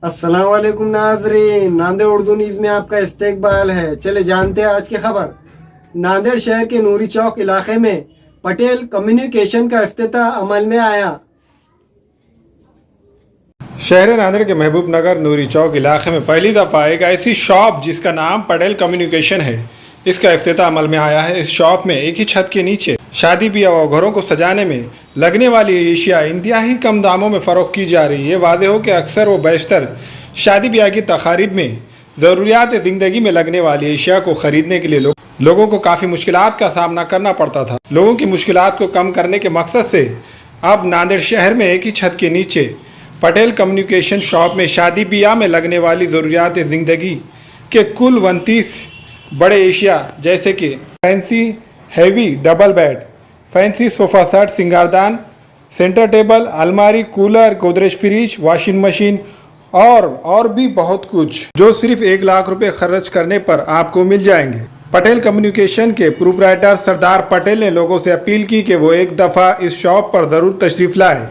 अस्सलाम वालेकुम नाजरीन, नांदेड़ उर्दू न्यूज़ में आपका इस्तकबाल है। चले जानते हैं आज की खबर। नांदेड़ शहर के नूरी चौक इलाके में पटेल कम्युनिकेशन का इफ्तिताह अमल में आया। शहर नांदेड़ के महबूब नगर नूरी चौक इलाके में पहली दफ़ा एक ऐसी शॉप जिसका नाम पटेल कम्युनिकेशन है, इसका इफ्तिताह अमल में आया है। इस शॉप में एक ही छत के नीचे शादी ब्याह और घरों को सजाने में लगने वाली एशिया इंतहाई कम दामों में फ़रोख्त की जा रही है। वादे हो कि अक्सर व बेशतर शादी ब्याह की तकारीब में ज़रूरियात ज़िंदगी में लगने वाली एशिया को ख़रीदने के लिए लोगों को काफ़ी मुश्किलात का सामना करना पड़ता था। लोगों की मुश्किलात को कम करने के मकसद से अब नांदेड़ शहर में एक ही छत के नीचे पटेल कम्युनिकेशन शॉप में शादी ब्याह में लगने वाली ज़रूरियात ज़िंदगी के कुल 29 बड़े एशिया जैसे कि fancy heavy double bed, fancy sofa set, सिंगारदान, सेंटर टेबल, अलमारी, cooler, Godrej fridge, washing machine और भी बहुत कुछ जो सिर्फ 1 लाख रुपए खर्च करने पर आपको मिल जाएंगे। पटेल कम्युनिकेशन के प्रोप्राइटर सरदार पटेल ने लोगों से अपील की कि वो एक दफ़ा इस शॉप पर ज़रूर तशरीफ़ लाए।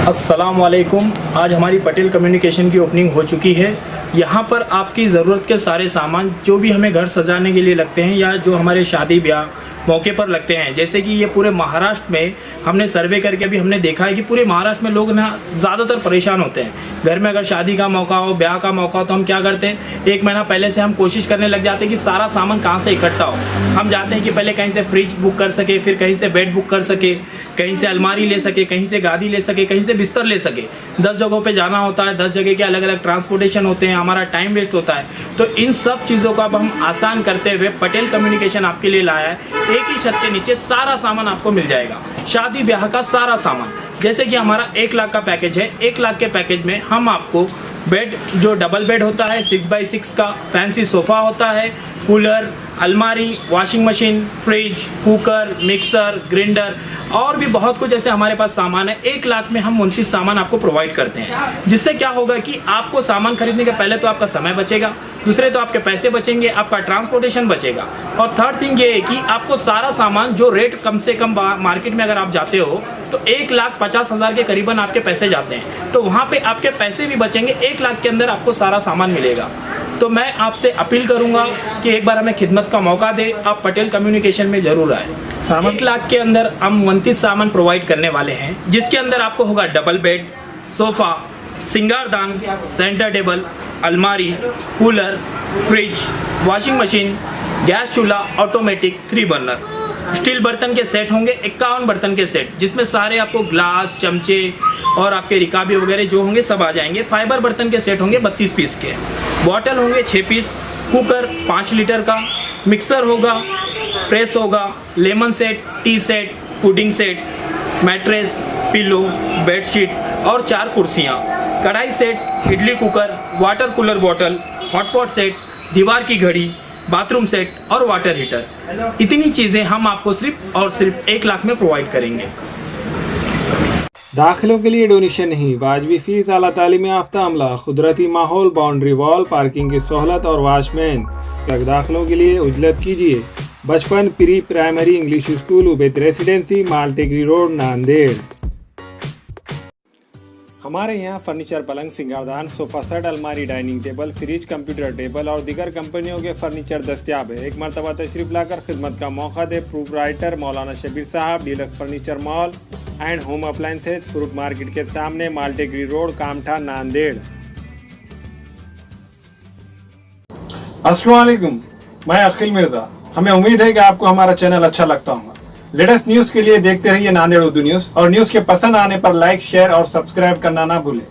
अस्सलाम वालेकुम। आज हमारी पटेल कम्युनिकेशन की ओपनिंग हो चुकी है। यहाँ पर आपकी ज़रूरत के सारे सामान जो भी हमें घर सजाने के लिए लगते हैं या जो हमारे शादी ब्याह मौके पर लगते हैं, जैसे कि ये पूरे महाराष्ट्र में हमने सर्वे करके अभी हमने देखा है कि पूरे महाराष्ट्र में लोग ना ज़्यादातर परेशान होते हैं। घर में अगर शादी का मौका हो, ब्याह का मौका हो, तो हम क्या करते हैं, 1 महीना पहले से हम कोशिश करने लग जाते हैं कि सारा सामान कहाँ से इकट्ठा हो। हम चाहते हैं कि पहले कहीं से फ्रिज बुक कर सके, फिर कहीं से बेड बुक कर सके, कहीं से अलमारी ले सके, कहीं से गादी ले सके, कहीं से बिस्तर ले सके। 10 जगहों पे जाना होता है, 10 जगह के अलग अलग ट्रांसपोर्टेशन होते हैं, हमारा टाइम वेस्ट होता है। तो इन सब चीज़ों को अब हम आसान करते हुए पटेल कम्युनिकेशन आपके लिए लाया है। एक ही छत के नीचे सारा सामान आपको मिल जाएगा, शादी ब्याह का सारा सामान। जैसे कि हमारा 1 लाख का पैकेज है। 1 लाख के पैकेज में हम आपको बेड, जो डबल बेड होता है 6x6 का, फैंसी सोफ़ा होता है, कूलर, अलमारी, washing machine, fridge, cooker, mixer, grinder और भी बहुत कुछ ऐसे हमारे पास सामान है। 1 लाख में हम 29 सामान आपको प्रोवाइड करते हैं, जिससे क्या होगा कि आपको सामान खरीदने के पहले तो आपका समय बचेगा, दूसरे तो आपके पैसे बचेंगे, आपका ट्रांसपोर्टेशन बचेगा, और थर्ड थिंग ये है कि आपको सारा सामान जो रेट कम से कम मार्केट में अगर आप जाते हो तो 1,50,000 के करीबन आपके पैसे जाते हैं, तो वहाँ पे आपके पैसे भी बचेंगे। 1 लाख के अंदर आपको सारा सामान मिलेगा। तो मैं आपसे अपील करूंगा कि एक बार हमें खिदमत का मौका दे, आप पटेल कम्युनिकेशन में ज़रूर आए। 1 लाख के अंदर हम 29 सामान प्रोवाइड करने वाले हैं, जिसके अंदर आपको होगा डबल बेड, सोफ़ा, सिंगारदान, सेंटर टेबल, अलमारी, cooler, fridge, washing machine, gas चूल्हा, ऑटोमेटिक 3 बर्नर, स्टील बर्तन के सेट होंगे 51 बर्तन के सेट, जिसमें सारे आपको ग्लास, चमचे और आपके रिकाबे वगैरह जो होंगे सब आ जाएंगे। फाइबर बर्तन के सेट होंगे 32 पीस के, बॉटल होंगे 6 पीस, कुकर 5 लीटर का, मिक्सर होगा, प्रेस होगा, lemon set, T set, pudding set, mattress, pillow, bedsheet और 4 कुर्सियाँ, कढ़ाई set, idli cooker, water cooler bottle, hotpot set, दीवार की घड़ी, बाथरूम सेट और वाटर हीटर। इतनी चीज़ें हम आपको सिर्फ 1 लाख में प्रोवाइड करेंगे। दाखिलों के लिए डोनेशन नहीं, वाजबी फीस, आला तालीम याफ्ता अमला, कुदरती माहौल, बाउंड्री वॉल, पार्किंग की सहूलत और वॉचमैन। दाखिलों के लिए उजलत कीजिए Bachpan pre primary English school, Ubaid residency, Maltekri road, Nanded. हमारे यहाँ फर्नीचर, पलंग, सिंगारदान, सोफ़ा सेट, अलमारी, dining table, fridge, computer table और दीगर कंपनियों के फर्नीचर दस्तियाब है। एक मरतबा तशरीफ़ लाकर खिदमत का मौका दे। प्रोप्राइटर मौलाना शबीर साहब, deluxe furniture mall and home appliances, fruit market के सामने, मालटेकरी रोड, कामठा, नांदेड़। अस्सलाम वालेकुम, मैं अखिल मिर्जा। हमें उम्मीद है कि आपको हमारा चैनल अच्छा लगता होगा। लेटेस्ट न्यूज़ के लिए देखते रहिए नांदेड़ उर्दू न्यूज़, और न्यूज़ के पसंद आने पर लाइक, शेयर और सब्सक्राइब करना ना भूलें।